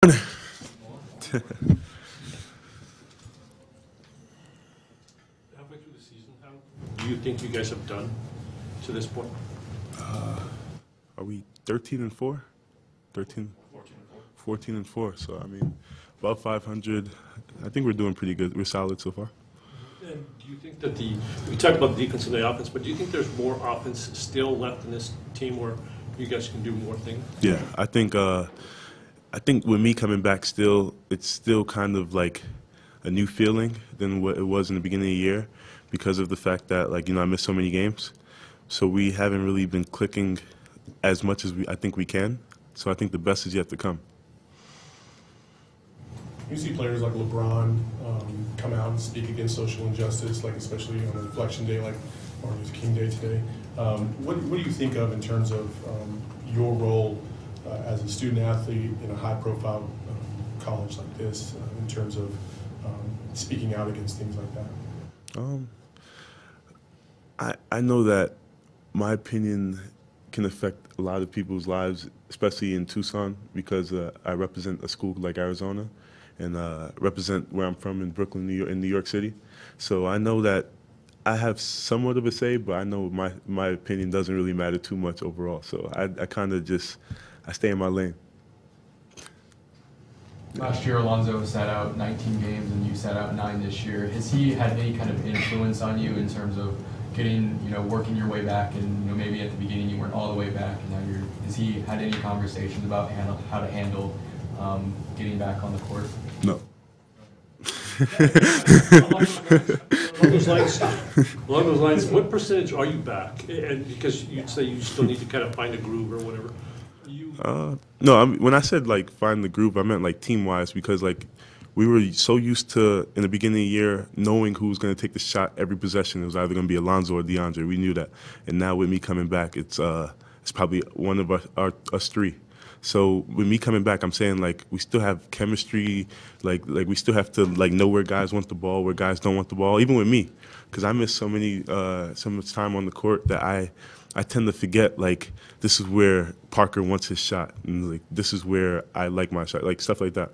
Halfway through the season, how do you think you guys have done to this point? Are we 13 and 4? 13, 14 and 4. So I mean, above 500. I think we're doing pretty good. We're solid so far. And do you think that we talked about the defense and the offense, but do you think there's more offense still left in this team where you guys can do more things? Yeah, I think with me coming back, it's still kind of like a new feeling than what it was in the beginning of the year, because of the fact that I missed so many games. So we haven't really been clicking as much as I think we can. So I think the best is yet to come. You see players like LeBron come out and speak against social injustice, like especially on an election day like Martin Luther King Day today. What do you think of in terms of your role as a student athlete in a high-profile college like this, in terms of speaking out against things like that? I know that my opinion can affect a lot of people's lives, especially in Tucson, because I represent a school like Arizona and represent where I'm from in Brooklyn, New York City. So I know that I have somewhat of a say, but I know my opinion doesn't really matter too much overall. So I kind of just stay in my lane. Last year, Alonzo sat out 19 games, and you sat out 9 this year. Has he had any kind of influence on you in terms of getting, working your way back? And maybe at the beginning you weren't all the way back, and now you're. Has he had any conversations about how to handle getting back on the court? No. Along those lines, what percentage are you back? And because you'd say you still need to kind of find a groove or whatever. No, when I said find the groove, I meant team-wise, because we were so used to in the beginning of the year knowing who was going to take the shot every possession. It was either going to be Alonzo or DeAndre. We knew that, and now with me coming back, it's probably one of us three. So with me coming back, I'm saying we still have chemistry, we still have to know where guys want the ball, where guys don't want the ball. Even with me, because I miss so much time on the court that I tend to forget this is where Parker wants his shot, and this is where I like my shot, stuff like that.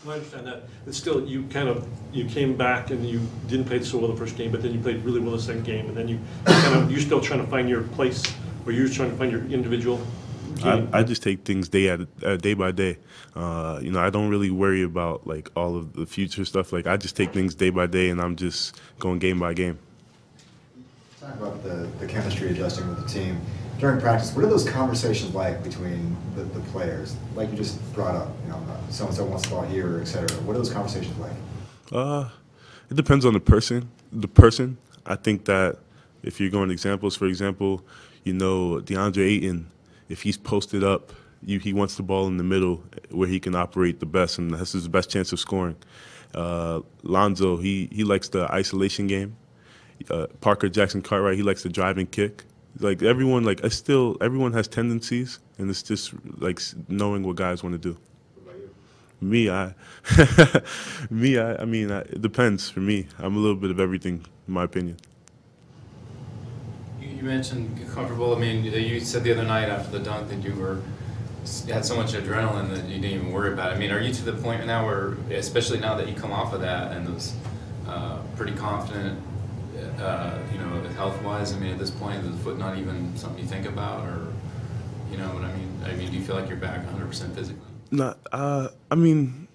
I understand that. But still, you came back and you didn't play so well the first game, but then you played really well the second game, and then you're still trying to find your place, or you're trying to find your individual. I just take things day by day. I don't really worry about all of the future stuff. I just take things day by day, and I'm just going game by game. Talk about the chemistry adjusting with the team during practice. What are those conversations like between the players? Like you just brought up, so and so wants the ball here, etc. What are those conversations like? It depends on the person. I think that if you're going examples, for example, DeAndre Ayton. If he's posted up, he wants the ball in the middle where he can operate the best, and that's his best chance of scoring. Lonzo, he likes the isolation game. Parker Jackson Cartwright, he likes the drive and kick. Everyone, everyone has tendencies, and it's just knowing what guys want to do. What about you? I mean, it depends for me. I'm a little bit of everything, in my opinion. You mentioned comfortable. I mean, you said the other night after the dunk that you had so much adrenaline that you didn't even worry about it. I mean, are you to the point now where, especially now that you come off of that and was pretty confident, health-wise? I mean, at this point, is the foot not even something you think about, or what I mean? I mean, do you feel like you're back 100% physically? No, I mean,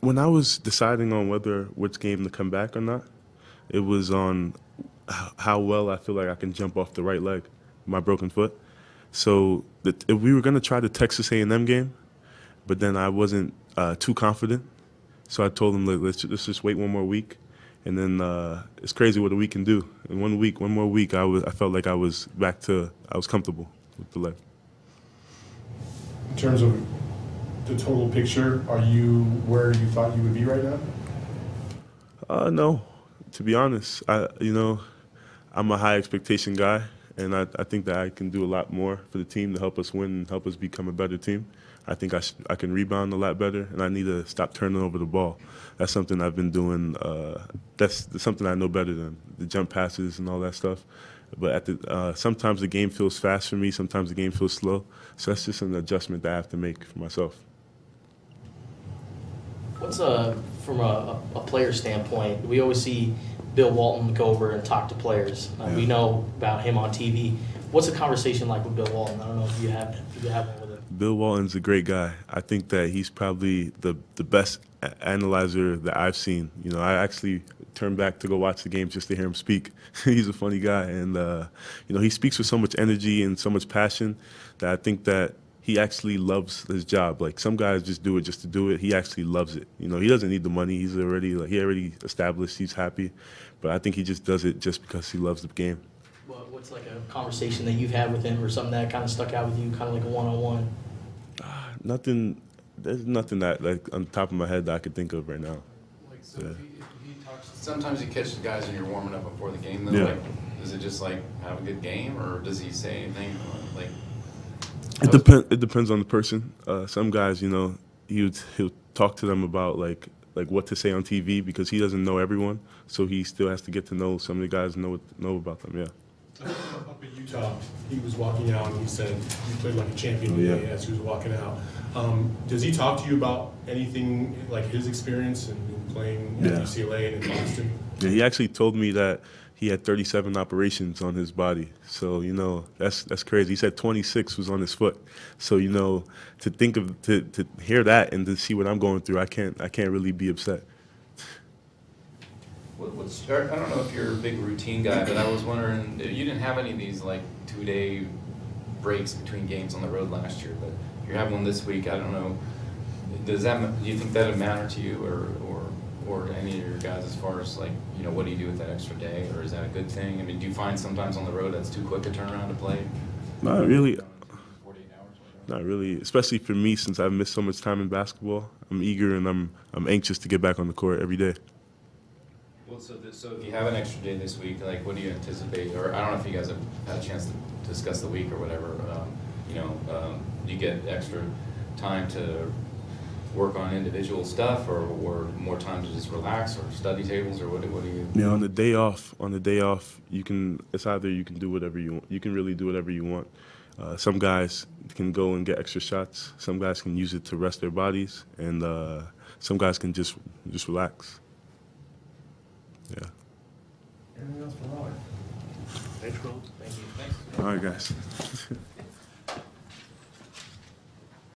when I was deciding on which game to come back or not, it was on how well I feel like I can jump off the right leg, my broken foot. So if we were going to try the Texas A&M game, but then I wasn't too confident. So I told them, let's just wait one more week. And then it's crazy what a week can do. In 1 week, one more week, I felt like I was comfortable with the leg. In terms of the total picture, are you where you thought you would be right now? No, to be honest, I'm a high expectation guy, and I think that I can do a lot more for the team to help us win and help us become a better team. I think I can rebound a lot better, and I need to stop turning over the ball. That's something I've been doing. That's something I know better than the jump passes and all that stuff. But sometimes the game feels fast for me, sometimes the game feels slow. So that's just an adjustment that I have to make for myself. What's from a player standpoint? We always see Bill Walton go over and talk to players. We know about him on TV. What's a conversation like with Bill Walton? I don't know if you have one with him. Bill Walton's a great guy. I think that he's probably the best analyzer that I've seen. You know, I actually turned back to go watch the games just to hear him speak. He's a funny guy, and you know, he speaks with so much energy and so much passion that I think that he actually loves his job. Like, some guys just do it just to do it. He actually loves it. You know, he doesn't need the money. He already established. He's happy, but I think he just does it just because he loves the game. What's like a conversation that you've had with him, or something that kind of stuck out with you, kind of like a one-on-one? Nothing. There's nothing that, like, on the top of my head that I could think of right now. Like, so if he talks, sometimes you catch the guys when you're warming up before the game. Though, Yeah. like, is it just like have a good game, or does he say anything like? It depends on the person. Some guys, you know, he'll talk to them about like what to say on TV, because he doesn't know everyone, so he still has to get to know some of the guys, know about them. Yeah. Up in Utah, he was walking out and he said you played like a champion today as he was walking out. Does he talk to you about anything like his experience in playing at UCLA and in Boston? Yeah, he actually told me that he had 37 operations on his body. So, you know, that's crazy. He said 26 was on his foot. So, you know, to hear that and to see what I'm going through, I can't really be upset. I don't know if you're a big routine guy, but I was wondering, you didn't have any of these like 2-day breaks between games on the road last year, but you have one this week. I don't know. Do you think that would matter to you, or any of your guys, as far as like, you know, what do you do with that extra day, or is that a good thing? I mean, do you find sometimes on the road that's too quick a turnaround to play? Not really. 48 hours. Not really, especially for me, since I've missed so much time in basketball. I'm eager and I'm anxious to get back on the court every day. Well, so if you have an extra day this week, like, what do you anticipate? Or I don't know if you guys have had a chance to discuss the week or whatever. You know, do you get extra time to work on individual stuff, or more time to just relax, or study tables, or what do you? Yeah, on the day off, it's either you can do whatever you want. You can really do whatever you want. Some guys can go and get extra shots. Some guys can use it to rest their bodies, and some guys can just relax. Yeah. Anything else for Robert? Thanks, Ron. Thank you. All right, guys.